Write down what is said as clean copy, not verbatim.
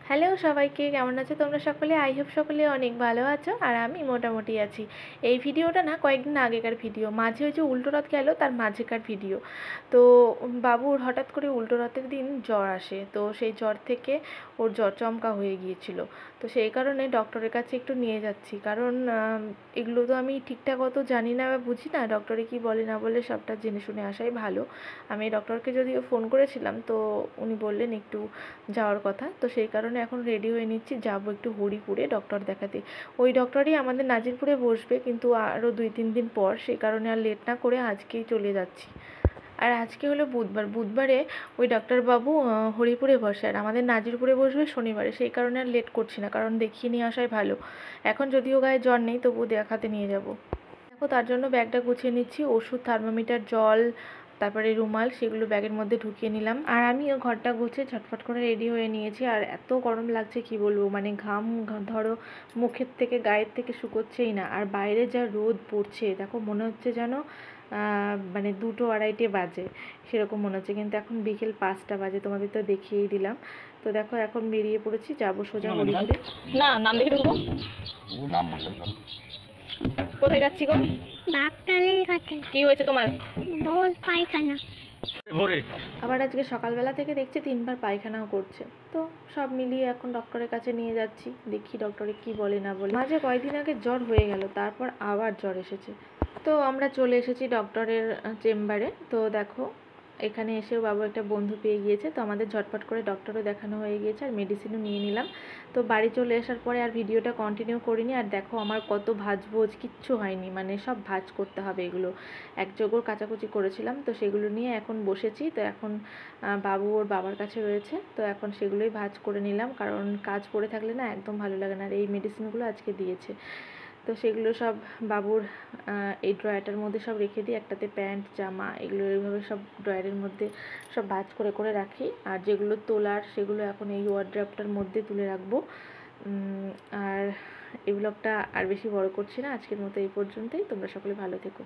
Hello সবাইকে, কেমন আছো তোমরা সকলে? আই হোপ সকলে অনেক ভালো আছো আর আমি মোটামুটি আছি। এই ভিডিওটা না কয়েকদিন আগেকার ভিডিও, মাঝে ওই যে উল্টো রথ গেল তার মাঝেকার ভিডিও। তো বাবুর হঠাৎ করে উল্টো রথের দিন জ্বর আসে, তো সেই জ্বর থেকে ওর জ্বর চমকা হয়ে গিয়েছিল। তো সেই কারণে ডক্টরের কাছে একটু নিয়ে যাচ্ছি, কারণ এগুলো তো আমি ঠিকঠাক অত জানি না বা বুঝি না, ডক্টরে কি বলে না বলে সবটা জেনে শুনে আসাই ভালো। আমি ডক্টরকে যদিও ফোন করেছিলাম, তো উনি বললেন একটু যাওয়ার কথা, তো সেই কারণে এখন রেডি হয়ে নিচ্ছি, যাবো একটু হরিপুরে ডক্টর দেখাতে। ওই ডক্টরই আমাদের নাজিরপুরে বসবে, কিন্তু আরও 2-3 দিন পর, সেই কারণে আর লেট না করে আজকেই চলে যাচ্ছি। আর আজকে হলো বুধবার, বুধবারে ওই ডাক্তারবাবু হরিপুরে বসে, আর আমাদের নাজিরপুরে বসবে শনিবারে, সেই কারণে আর লেট করছি না, কারণ দেখিয়ে নিয়ে আসাই ভালো। এখন যদিও গায়ে জ্বর নেই, তবুও দেখাতে নিয়ে যাব। দেখো, তার জন্য ব্যাগটা গুছিয়ে নিচ্ছি, ওষুধ, থার্মোমিটার, জল, তারপরে রুমাল, সেগুলো ব্যাগের মধ্যে ঢুকিয়ে নিলাম। আর আমিও ঘরটা গুছিয়ে ঝটফট করে রেডি হয়ে নিয়েছি। আর এত গরম লাগছে কি বলবো, মানে ঘাম ধরো মুখের থেকে গায়ের থেকে শুকোচ্ছেই না। আর বাইরে যা রোদ পড়ছে, দেখো মনে হচ্ছে যেন মানে 2-2-2:30 বাজে, সেরকম মনে হচ্ছে, কিন্তু এখন বিকেল 5টা বাজে, তোমাদের তো দেখিয়েই দিলাম। তো দেখো এখন বেরিয়ে পড়েছি, যাবো সোজা হরিপুরে। না, নাম দেখে ঢুকবো। কোথায় যাচ্ছি গো? ডাক্তারের কাছে। কি হয়েছে তোমার? বল পায়খানা। আবার আজকে সকালবেলা থেকে দেখছি 3বার পায়খানাও করছে। তো সব মিলিয়ে এখন ডক্টরের কাছে নিয়ে যাচ্ছি, দেখি ডক্টরে কি বলে না বলে। মাঝে কয়েকদিন আগে জ্বর হয়ে গেল, তারপর আবার জ্বর এসেছে। তো আমরা চলে এসেছি ডক্টরের চেম্বারে। তো দেখো, এখানে এসেও বাবু একটা বন্ধু পেয়ে গিয়েছে, তো আমাদের ঝটপট করে ডক্টরও দেখানো হয়ে গিয়েছে আর মেডিসিনও নিয়ে নিলাম। তো বাড়ি চলে আসার পরে আর ভিডিওটা কন্টিনিউ করিনি। আর দেখো আমার কত ভাজভোজ, কিচ্ছু হয়নি, মানে সব ভাজ করতে হবে এগুলো। এক জোগর কাচাকুচি করেছিলাম, তো সেগুলো নিয়ে এখন বসেছি। তো এখন বাবু ওর বাবার কাছে রয়েছে, তো এখন সেগুলোই ভাজ করে নিলাম, কারণ কাজ পড়ে থাকলে না একদম ভালো লাগে না। আর এই মেডিসিনগুলো আজকে দিয়েছে, তো সেগুলো সব বাবুর এই ড্রয়ারটার মধ্যে সব রেখে দিই, একটাতে প্যান্ট, জামা, এগুলো এইভাবে সব ড্রয়ারের মধ্যে সব ভাঁজ করে করে রাখি। আর যেগুলো তোলার, সেগুলো এখন এই ওয়ার্ড্রপটার মধ্যে তুলে রাখবো। আর এই ব্লগটা আর বেশি বড় করছি না, আজকের মতো এই পর্যন্তই। তোমরা সকলে ভালো থেকো।